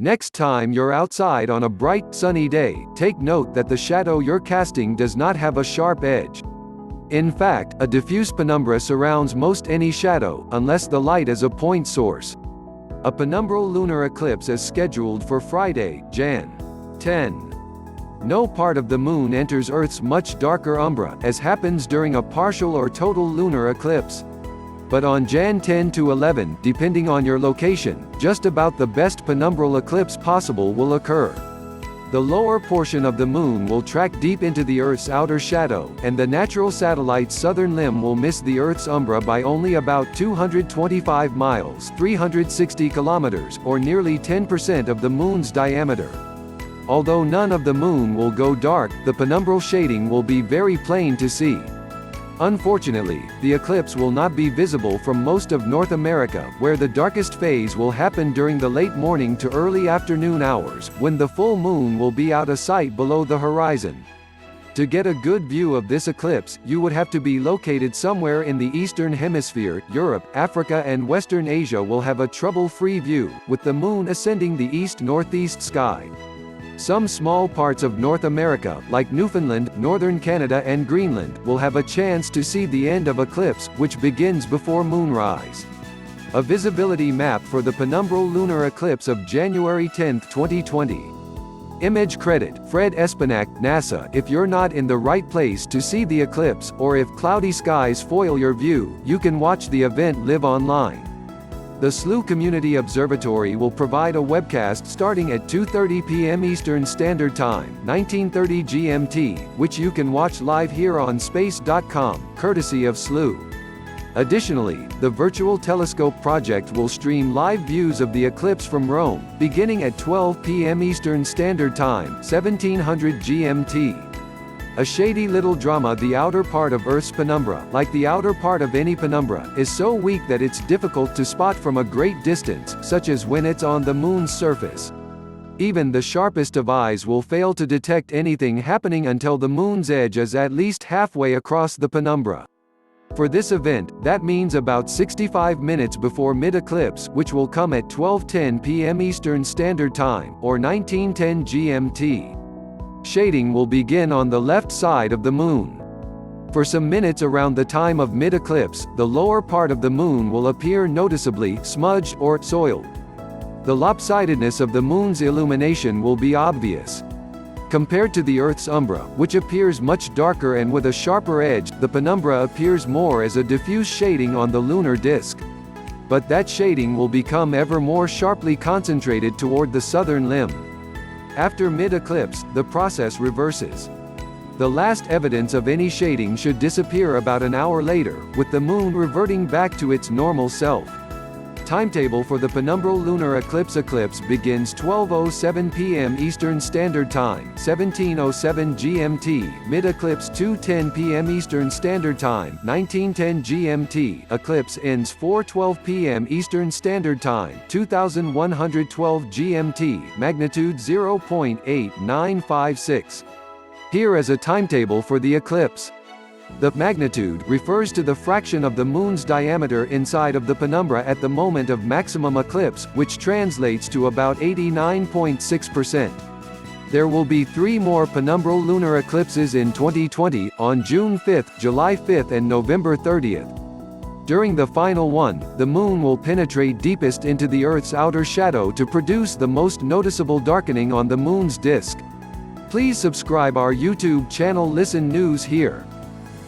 Next time you're outside on a bright, sunny day, take note that the shadow you're casting does not have a sharp edge. In fact, a diffuse penumbra surrounds most any shadow, unless the light is a point source. A penumbral lunar eclipse is scheduled for Friday, Jan. 10. No part of the moon enters Earth's much darker umbra, as happens during a partial or total lunar eclipse. But on Jan 10 to 11, depending on your location, just about the best penumbral eclipse possible will occur. The lower portion of the moon will track deep into the Earth's outer shadow, and the natural satellite's southern limb will miss the Earth's umbra by only about 225 miles (360 kilometers), or nearly 10% of the moon's diameter. Although none of the moon will go dark, the penumbral shading will be very plain to see. Unfortunately, the eclipse will not be visible from most of North America, where the darkest phase will happen during the late morning to early afternoon hours, when the full moon will be out of sight below the horizon. To get a good view of this eclipse, you would have to be located somewhere in the Eastern Hemisphere. Europe, Africa and Western Asia will have a trouble-free view, with the moon ascending the east-northeast sky. Some small parts of North America, like Newfoundland, northern Canada and Greenland, will have a chance to see the end of eclipse, which begins before moonrise. A visibility map for the penumbral lunar eclipse of January 10, 2020. Image credit, Fred Espenak, NASA. If you're not in the right place to see the eclipse, or if cloudy skies foil your view, you can watch the event live online. The SLU Community Observatory will provide a webcast starting at 2:30 p.m. Eastern Standard Time, 1930 GMT, which you can watch live here on space.com, courtesy of SLU. Additionally, the Virtual Telescope Project will stream live views of the eclipse from Rome, beginning at 12 p.m. Eastern Standard Time, 1700 GMT. A shady little drama. The outer part of Earth's penumbra, like the outer part of any penumbra, is so weak that it's difficult to spot from a great distance, such as when it's on the moon's surface. Even the sharpest of eyes will fail to detect anything happening until the moon's edge is at least halfway across the penumbra. For this event, that means about 65 minutes before mid-eclipse, which will come at 12:10 p.m. Eastern Standard Time, or 1910 GMT. Shading will begin on the left side of the moon. For some minutes around the time of mid-eclipse, the lower part of the moon will appear noticeably smudged or soiled. The lopsidedness of the moon's illumination will be obvious. Compared to the Earth's umbra, which appears much darker and with a sharper edge, the penumbra appears more as a diffuse shading on the lunar disk. But that shading will become ever more sharply concentrated toward the southern limb. After mid-eclipse, the process reverses. The last evidence of any shading should disappear about an hour later, with the moon reverting back to its normal self. Timetable for the penumbral lunar eclipse. Eclipse begins 12:07 p.m. Eastern Standard Time, 17:07 GMT. Mid-eclipse 2:10 p.m. Eastern Standard Time, 1910 GMT. Eclipse ends 4:12 p.m. Eastern Standard Time, 2112 GMT. Magnitude 0.8956. Here is a timetable for the eclipse. The magnitude refers to the fraction of the moon's diameter inside of the penumbra at the moment of maximum eclipse, which translates to about 89.6%. There will be 3 more penumbral lunar eclipses in 2020, on June 5, July 5 and November 30. During the final one, the moon will penetrate deepest into the Earth's outer shadow to produce the most noticeable darkening on the moon's disk. Please subscribe our YouTube channel. Listen News here.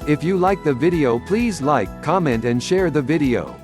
If you like the video, please like, comment and share the video.